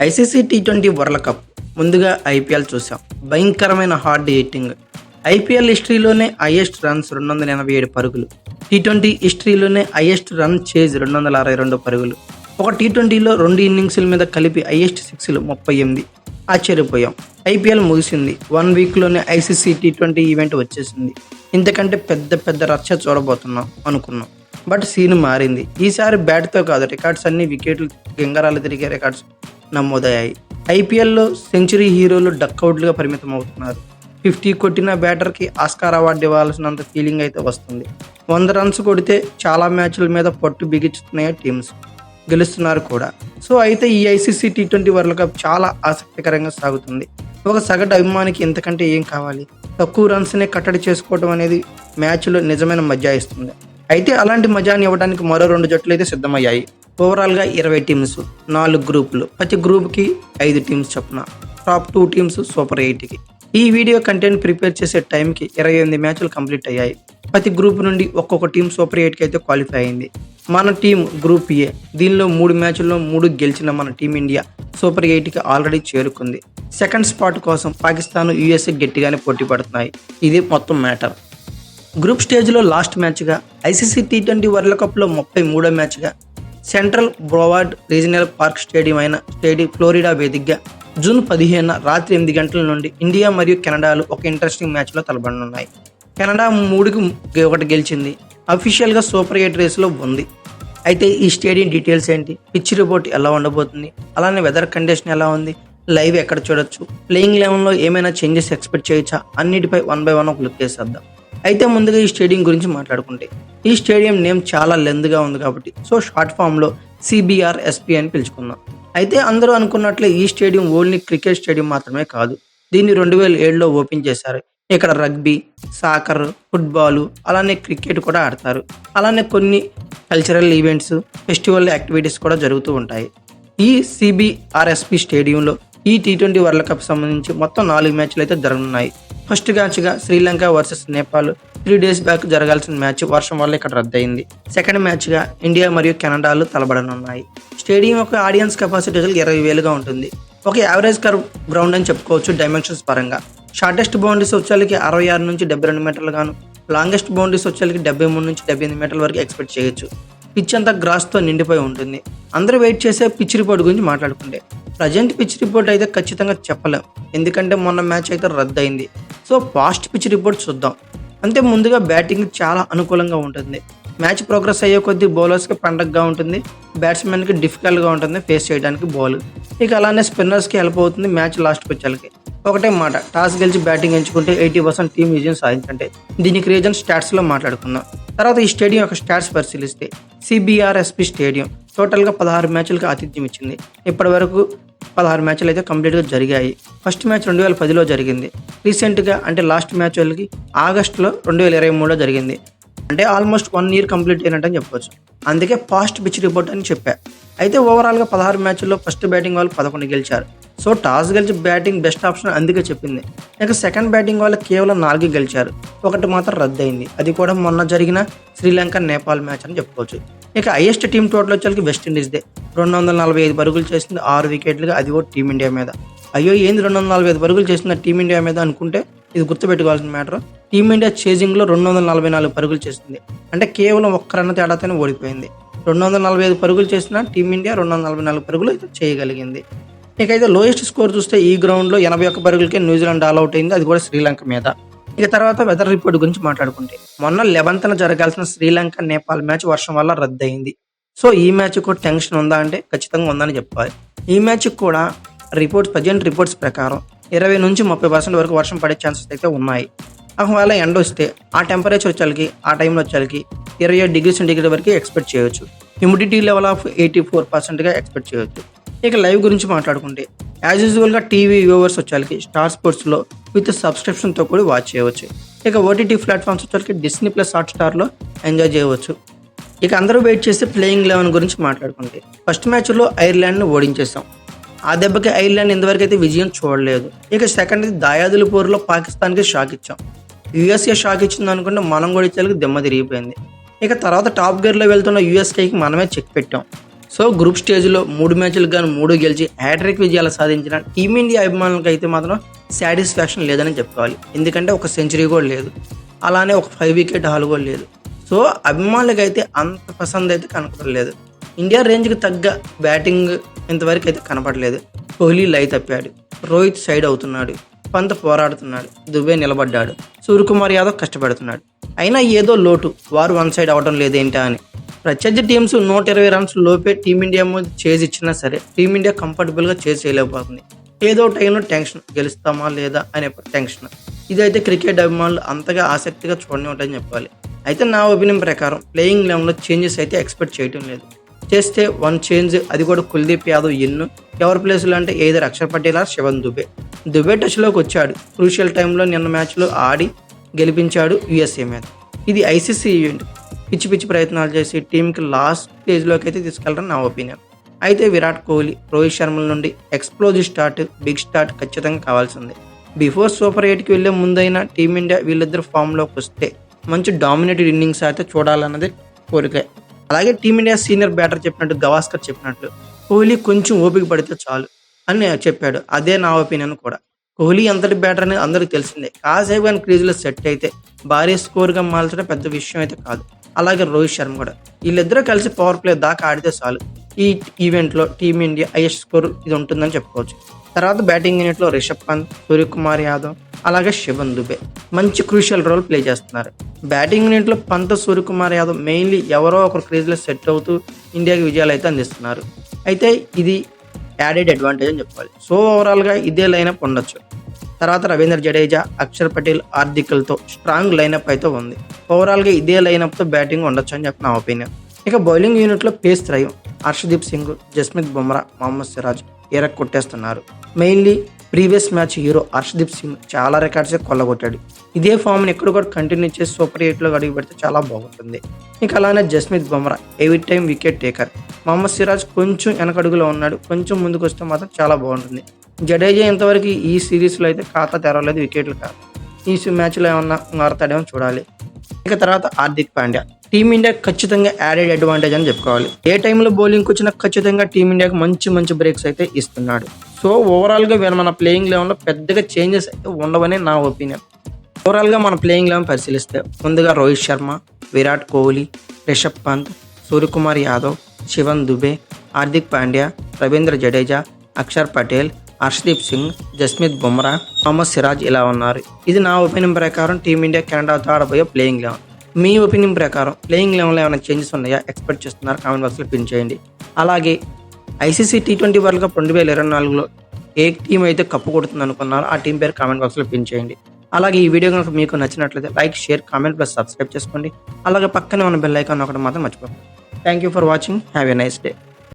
ICC టీ20 world cup ముందుగా IPL చూసాం. భయంకరమైన హార్డ్ ఎయిటింగ్. ఐపీఎల్ హిస్టరీలోనే హైయెస్ట్ రన్స్ 287 పరుగులు. టీ20 హిస్టరీలోనే హైయెస్ట్ రన్ చేజ్ 262 పరుగులు. ఒక టీ20లో 2 ఇన్నింగ్స్ల మీద కలిపి హైయెస్ట్ సిక్స్లు 38. ఆశ్చర్యపోయాం. ఐపీఎల్ ముగిసింది. 1 వీక్లోనే ఐసీసీ టీ20 ఈవెంట్ వచ్చేసింది. ఇంతకంటే పెద్ద రచ్చ చూడబోతున్నాం అనుకున్నాం. బట్ సీన్ మారింది. ఈసారి బ్యాట్తో కాదు, రికార్డ్స్ అన్ని వికెట్లు గింగరాలు తిరిగే రికార్డ్స్ నమోదయ్యాయి. ఐపీఎల్లో సెంచరీ హీరోలు డక్అవుట్లుగా పరిమితం అవుతున్నారు. 50 కొట్టిన బ్యాటర్కి ఆస్కార్ అవార్డు ఇవ్వాల్సినంత ఫీలింగ్ అయితే వస్తుంది. 100 రన్స్ కొడితే చాలా మ్యాచ్ల మీద పట్టు బిగించుతున్నాయి టీమ్స్. గెలుస్తున్నారు కూడా. సో అయితే ఈ ఐసీసీ టీ20 వరల్డ్ కప్ చాలా ఆసక్తికరంగా సాగుతుంది. ఒక సగటు అభిమానికి ఇంతకంటే ఏం కావాలి? తక్కువ రన్స్నే కట్టడి చేసుకోవడం అనేది మ్యాచ్లో నిజమైన మజా ఇస్తుంది. అయితే అలాంటి మజాని ఇవ్వడానికి మరో 2 జట్లు అయితే సిద్ధమయ్యాయి. ఓవరాల్గా 20 టీమ్స్, 4 గ్రూపులు, ప్రతి గ్రూప్కి 5 టీమ్స్ చొప్పున. టాప్ 2 టీమ్స్ సూపర్ 8కి. ఈ వీడియో కంటెంట్ ప్రిపేర్ చేసే టైంకి 28 మ్యాచ్లు కంప్లీట్ అయ్యాయి. ప్రతి గ్రూప్ నుండి ఒక్కొక్క టీం సూపర్ 8కి అయితే క్వాలిఫై అయింది. మన టీం గ్రూప్ ఏ. దీనిలో 3 మ్యాచ్ల్లో 3 గెలిచిన మన టీమిండియా సూపర్ 8కి ఆల్రెడీ చేరుకుంది. సెకండ్ స్పాట్ కోసం పాకిస్తాన్, యూఎస్ఏ గట్టిగానే పోటీ పడుతున్నాయి. ఇది మొత్తం మ్యాటర్. గ్రూప్ స్టేజ్లో లాస్ట్ మ్యాచ్గా, ఐసీసీ టీ20 వరల్డ్ కప్లో 33వ మ్యాచ్గా central Broward regional park stadium అయిన ఫ్లోరిడా వేదికగా జూన్ 15న రాత్రి 8 గంటల నుండి ఇండియా మరియు కెనడాలు ఒక ఇంట్రెస్టింగ్ మ్యాచ్లో తలపడనున్నాయి. కెనడా 3కి 1 గెలిచింది. అఫీషియల్గా సూపర్ 8 రేస్లో ఉంది. అయితే ఈ స్టేడియం డీటెయిల్స్ ఏంటి, పిచ్ రిపోర్ట్ ఎలా ఉండబోతుంది, అలానే వెదర్ కండిషన్ ఎలా ఉంది, లైవ్ ఎక్కడ చూడొచ్చు, ప్లేయింగ్ లెవెన్లో ఏమైనా చేంజెస్ ఎక్స్పెక్ట్ చేయొచ్చా, అన్నిటిపై 1 by 1 ఒక లుక్ వేసేద్దాం. అయితే ముందుగా ఈ స్టేడియం గురించి మాట్లాడుకుంటే, ఈ స్టేడియం నేమ్ చాలా లెంత్గా ఉంది కాబట్టి షార్ట్ ఫామ్లో CBRSP అని పిలుచుకుందాం. అయితే అందరూ అనుకున్నట్లే ఈ స్టేడియం ఓన్లీ క్రికెట్ స్టేడియం మాత్రమే కాదు. దీన్ని 2007లో ఓపెన్ చేశారు. ఇక్కడ రగ్బీ, సాకర్, ఫుట్బాల్, అలానే క్రికెట్ కూడా ఆడతారు. అలానే కొన్ని కల్చరల్ ఈవెంట్స్, ఫెస్టివల్ యాక్టివిటీస్ కూడా జరుగుతూ ఉంటాయి. ఈ CBRSP స్టేడియంలో ఈ టీ20 వరల్డ్ కప్ సంబంధించి మొత్తం 4 మ్యాచ్లు అయితే జరగనున్నాయి. ఫస్ట్ మ్యాచ్గా Sri Lanka versus Nepal 3 days back జరగాల్సిన మ్యాచ్ వర్షం వల్ల ఇక్కడ రద్దయింది. సెకండ్ మ్యాచ్గా ఇండియా మరియు కెనడాలు తలబడనున్నాయి. స్టేడియం యొక్క ఆడియన్స్ కెపాసిటీ 20,000గా ఉంటుంది. ఒక యావరేజ్ కర్వ్ గ్రౌండ్ అని చెప్పుకోవచ్చు డైమెన్షన్స్ పరంగా. షార్టెస్ట్ బౌండరీస్ వచ్చేసరికి 66 నుంచి 72 మీటర్లు గాను, లాంగెస్ట్ బౌండరీస్ వచ్చేసరికి 73 నుంచి 78 మీటర్ల వరకు ఎక్స్పెక్ట్ చేయొచ్చు. పిచ్ అంతా గ్రాస్తో నిండిపోయి ఉంటుంది. అందరూ వెయిట్ చేసే పిచ్ రిపోర్ట్ గురించి మాట్లాడుకుంటే, ప్రజెంట్ పిచ్ రిపోర్ట్ అయితే ఖచ్చితంగా చెప్పలేం, ఎందుకంటే మొన్న మ్యాచ్ అయితే రద్దయింది. సో ఫాస్ట్ పిచ్ రిపోర్ట్ చూద్దాం. అంటే ముందుగా బ్యాటింగ్ చాలా అనుకూలంగా ఉంటుంది. మ్యాచ్ ప్రోగ్రెస్ అయ్యే కొద్దీ బౌలర్స్కి పండగగా ఉంటుంది, బ్యాట్స్మెన్కి డిఫికల్ట్గా ఉంటుంది ఫేస్ చేయడానికి బాల్. ఇక అలానే స్పిన్నర్స్కి హెల్ప్ అవుతుంది మ్యాచ్ లాస్ట్కి వచ్చేకి. ఒకటే మాట, టాస్ గెలిచి బ్యాటింగ్ ఎంచుకుంటే 80% టీం విజయం సాధించంటే. దీనికి రీజన్ స్టాట్స్లో మాట్లాడుకుందాం. తర్వాత ఈ స్టేడియం యొక్క స్టాట్స్ పరిశీలిస్తే, CBRSP స్టేడియం టోటల్గా 16 మ్యాచ్లకు ఆతిథ్యం ఇచ్చింది. ఇప్పటి వరకు 16 మ్యాచ్లు అయితే కంప్లీట్గా జరిగాయి. ఫస్ట్ మ్యాచ్ 2010లో జరిగింది. రీసెంట్గా అంటే లాస్ట్ మ్యాచ్ వాళ్ళకి ఆగస్టులో 2023లో జరిగింది. అంటే ఆల్మోస్ట్ 1 year కంప్లీట్ అయినట్టు అని చెప్పొచ్చు. అందుకే ఫాస్ట్ పిచ్ రిపోర్ట్ అని చెప్పా. అయితే ఓవరాల్గా 16 మ్యాచ్ల్లో ఫస్ట్ బ్యాటింగ్ వాళ్ళు 11 గెలిచారు. సో టాస్ గెలిచి బ్యాటింగ్ బెస్ట్ ఆప్షన్ అందుకే చెప్పింది. ఇక సెకండ్ బ్యాటింగ్ వాళ్ళు కేవలం 4 గెలిచారు. 1 మాత్రం రద్దయింది. అది కూడా మొన్న జరిగిన శ్రీలంక నేపాల్ మ్యాచ్ అని చెప్పుకోవచ్చు. ఇక హైయెస్ట్ టీం టోటల్ వచ్చేసరికి వెస్టిండీస్దే. 245 పరుగులు చేసింది, 6 వికెట్లుగా, అది కూడా టీమిండియా మీద. అయ్యో ఏంది 245 పరుగులు చేసిన టీమిండియా మీద అనుకుంటే, ఇది గుర్తుపెట్టుకోవాల్సిన మ్యాటర్. టీమిండియా చేజింగ్లో 244 పరుగులు చేసింది. అంటే కేవలం 1 రన్ తేడాతోనే ఓడిపోయింది. 245 పరుగులు చేసిన టీమిండియా 244 పరుగులు అయితే చేయగలిగింది. ఇక అయితే లోయెస్ట్ స్కోర్ చూస్తే ఈ గ్రౌండ్లో 81 పరుగులకే న్యూజిలాండ్ ఆల్అవుట్ అయింది, అది కూడా శ్రీలంక మీద. ఇక తర్వాత వెదర్ రిపోర్ట్ గురించి మాట్లాడుకుంటే, మొన్న 11న జరగాల్సిన శ్రీలంక నేపాల్ మ్యాచ్ వర్షం వల్ల రద్దయింది. సో ఈ మ్యాచ్ కూడా టెన్షన్ ఉందా అంటే ఖచ్చితంగా ఉందని చెప్పాలి. ఈ మ్యాచ్ కూడా ప్రజెంట్ రిపోర్ట్స్ ప్రకారం 20 నుంచి 30% వరకు వర్షం పడే ఛాన్సెస్ అయితే ఉన్నాయి. ఒకవేళ ఎండ వస్తే ఆ టెంపరేచర్ వచ్చేకి, ఆ టైంలో వచ్చేకి 27 degrees సెంటీగ్రేడ్ వరకు ఎక్స్పెక్ట్ చేయొచ్చు. హ్యూమిడిటీ లెవెల్ ఆఫ్ 84%గా ఎక్స్పెక్ట్ చేయొచ్చు. ఇక లైవ్ గురించి మాట్లాడుకుంటే, యాజ్ యూజువల్గా టీవీ వ్యూవర్స్ వచ్చేకి స్టార్ స్పోర్ట్స్లో విత్ సబ్స్క్రిప్షన్తో కూడా వాచ్ చేయవచ్చు. ఇక OTT ప్లాట్ఫామ్స్ వచ్చేకి Disney+ హాట్స్టార్లో ఎంజాయ్ చేయవచ్చు. ఇక అందరూ వెయిట్ చేసి ప్లేయింగ్ 11 గురించి మాట్లాడుకుంటే, ఫస్ట్ మ్యాచ్లో ఐర్లాండ్ను ఓడించేసాం. ఆ దెబ్బకి ఐర్లాండ్ ఇంతవరకు అయితే విజయం చూడలేదు. ఇక సెకండ్ దాయాదుల పోరులో పాకిస్తాన్కి షాక్ ఇచ్చాం. యూఎస్ఏ షాక్ ఇచ్చింది అనుకుంటే మనం కూడా ఇచ్చేందుకు దిమ్మ తిరిగిపోయింది. ఇక తర్వాత టాప్ గేర్లో వెళ్తున్న యూఎస్కేకి మనమే చెక్ పెట్టాం. సో గ్రూప్ స్టేజ్లో 3 మ్యాచ్లకు గాను 3 గెలిచి హ్యాట్రిక్ విజయాలు సాధించిన టీమిండియా అభిమానులకు అయితే మాత్రం సాటిస్ఫాక్షన్ లేదని చెప్పుకోవాలి. ఎందుకంటే ఒక సెంచరీ కూడా లేదు, అలానే ఒక 5 వికెట్ హాల్ కూడా లేదు. సో అభిమానులకు అయితే అంత పసంద్ అయితే కనపడలేదు. ఇండియా రేంజ్కి తగ్గ బ్యాటింగ్ ఇంతవరకు అయితే కనపడలేదు. కోహ్లీ లై తప్పాడు, రోహిత్ సైడ్ అవుతున్నాడు, పంత్ పోరాడుతున్నాడు, దుబే నిలబడ్డాడు, సూర్యకుమార్ యాదవ్ కష్టపడుతున్నాడు. అయినా ఏదో లోటు, వారు వన్ సైడ్ అవడం లేదేంటా అని. ప్రత్యర్థి టీమ్స్ 120 రన్స్ లోపే టీమిండియా ముందు చేసి ఇచ్చినా సరే టీమిండియా కంఫర్టబుల్గా చేసి చేయలేకపోతుంది. ఏదో టైంలో టెన్షన్, గెలుస్తామా లేదా అనే టెన్షన్. ఇదైతే క్రికెట్ అభిమానులు అంతగా ఆసక్తిగా చూడని ఉంటాయని చెప్పాలి. అయితే నా ఒపీనియన్ ప్రకారం ప్లేయింగ్ లెవెన్లో చేంజెస్ అయితే ఎక్స్పెక్ట్ చేయడం లేదు. చేస్తే 1 చేంజ్, అది కూడా కుల్దీప్ యాదవ్ ఎవరి ప్లేస్లో అంటే ఏదో అక్షర్ పటేల్ ఆర్ శివన్ దుబే. దుబే టచ్లోకి వచ్చాడు, క్రూషియల్ టైంలో నిన్న మ్యాచ్లో ఆడి గెలిపించాడు యుఎస్ఏ మీద. ఇది ఐసీసీ ఈవెంట్, పిచ్చి ప్రయత్నాలు చేసి టీంకి లాస్ట్ స్టేజ్లోకి అయితే తీసుకెళ్తారని నా ఒపీనియన్. అయితే విరాట్ కోహ్లీ, రోహిత్ శర్మల నుండి ఎక్స్ప్లోజివ్ స్టార్ట్, బిగ్ స్టార్ట్ ఖచ్చితంగా కావాల్సిందే. బిఫోర్ సూపర్ 8కి వెళ్లే ముందైనా టీమిండియా వీళ్ళిద్దరు ఫామ్లోకి వస్తే మంచి డామినేటెడ్ ఇన్నింగ్స్ అయితే చూడాలన్నది కోరిక. అలాగే టీమిండియా సీనియర్ బ్యాటర్ చెప్పినట్టు, గవాస్కర్ చెప్పినట్లు కోహ్లీ కొంచెం ఓపిక పడితే చాలు అని చెప్పాడు. అదే నా ఒపీనియన్ కూడా. కోహ్లీ ఎంతటి బ్యాటర్ అనేది అందరికీ తెలిసిందే. కాసేపు కానీ క్రీజ్లో సెట్ అయితే భారీ స్కోర్గా మార్చడం పెద్ద విషయం అయితే కాదు. అలాగే రోహిత్ శర్మ కూడా, వీళ్ళిద్దరూ కలిసి పవర్ ప్లే దాకా ఆడితే చాలు ఈ ఈవెంట్లో టీమిండియా హైయెస్ట్ స్కోర్ ఇది ఉంటుందని చెప్పుకోవచ్చు. తర్వాత బ్యాటింగ్ యూనిట్లో రిషబ్ పంత్, సూర్యకుమార్ యాదవ్, అలాగే శివన్ దుబే మంచి క్రూషియల్ రోల్ ప్లే చేస్తున్నారు. బ్యాటింగ్ యూనిట్లో పంత్, సూర్యకుమార్ యాదవ్ మెయిన్లీ ఎవరో ఒకరు క్రీజ్లో సెట్ అవుతూ ఇండియాకి విజయాలు అయితే అందిస్తున్నారు. అయితే ఇది యాడెడ్ అడ్వాంటేజ్ అని చెప్పాలి. సో ఓవరాల్గా ఇదే లైనప్ ఉండొచ్చు. తర్వాత రవీంద్ర జడేజా, అక్షర్ పటేల్, హార్దిక్లతో స్ట్రాంగ్ లైనప్ అయితే ఉంది. ఓవరాల్గా ఇదే లైనప్తో బ్యాటింగ్ ఉండొచ్చు అని చెప్పి నా ఒపీనియన్. ఇక బౌలింగ్ యూనిట్లో పేస్ త్రయం హర్షదీప్ సింగ్, జస్మిత్ బుమ్రా, మొహమ్మద్ సిరాజ్ కొట్టేస్తున్నారు. Mainly previous match hero Harshdeep Singh చాలా రికార్డ్స్ కొల్లగొట్టాడు. ఇదే ఫామ్ని ఎక్కడ కూడా కంటిన్యూ చేసి సూపర్ 8లో అడుగు పెడితే చాలా బాగుంటుంది. ఇక అలానే Jasprit Bumrah every time wicket taker. Mohammed Siraj కొంచెం వెనకడుగులో ఉన్నాడు, కొంచెం ముందుకు వస్తే మాత్రం చాలా బాగుంటుంది. జడేజా ఇంతవరకు ఈ సిరీస్లో అయితే ఖాతా తెరవలేదు, వికెట్లు కాదు. ఈ మ్యాచ్లో ఏమన్నా మారుతాడేమో చూడాలి. ఇక తర్వాత హార్దిక్ పాండ్యా టీమిండియా ఖచ్చితంగా యాడెడ్ అడ్వాంటేజ్ అని చెప్పుకోవాలి. ఏ టైంలో బౌలింగ్కి వచ్చినా ఖచ్చితంగా టీమిండియాకి మంచి బ్రేక్స్ అయితే ఇస్తున్నాడు. సో ఓవరాల్గా మన ప్లేయింగ్ లెవెన్లో పెద్దగా చేంజెస్ అయితే ఉండవని నా ఒపీనియన్. ఓవరాల్గా మన ప్లేయింగ్ లెవెన్ పరిశీలిస్తే ముందుగా రోహిత్ శర్మ, విరాట్ కోహ్లీ, రిషబ్ పంత్, సూర్యకుమార్ యాదవ్, శివన్ దుబే, హార్దిక్ పాండ్యా, రవీంద్ర జడేజా, అక్షర్ పటేల్, హర్షదీప్ సింగ్, జస్మిత్ బుమ్రా, మొహమ్మద్ సిరాజ్ ఇలా ఉన్నారు. ఇది నా ఒపీనియన్ ప్రకారం టీమిండియా కెనడాతో ఆడబోయే ప్లేయింగ్ లెవెన్. మీ ఒపీనియన్ ప్రకారం ప్లేయింగ్ లెవెన్లో ఏమైనా చేంజెస్ ఉన్నాయా ఎక్స్పెక్ట్ చేస్తున్నారు? కామెంట్ బాక్స్లో పిన్ చేయండి. అలాగే ఐసీసీ T20 వరల్డ్ కప్ 2024లో ఏ టీం అయితే కప్పు కొడుతుంది అనుకున్నారో ఆ టీం పేరు కామెంట్ బాక్స్లో పిన్ చేయండి. అలాగే ఈ వీడియో కనుక మీకు నచ్చినట్లయితే like, share, comment plus subscribe చేసుకోండి. అలాగే పక్కనే ఉన్న బెల్ ఐకాన్ ఒకటి మాత్రం మర్చిపోకండి. Thank you for watching. Have a nice day.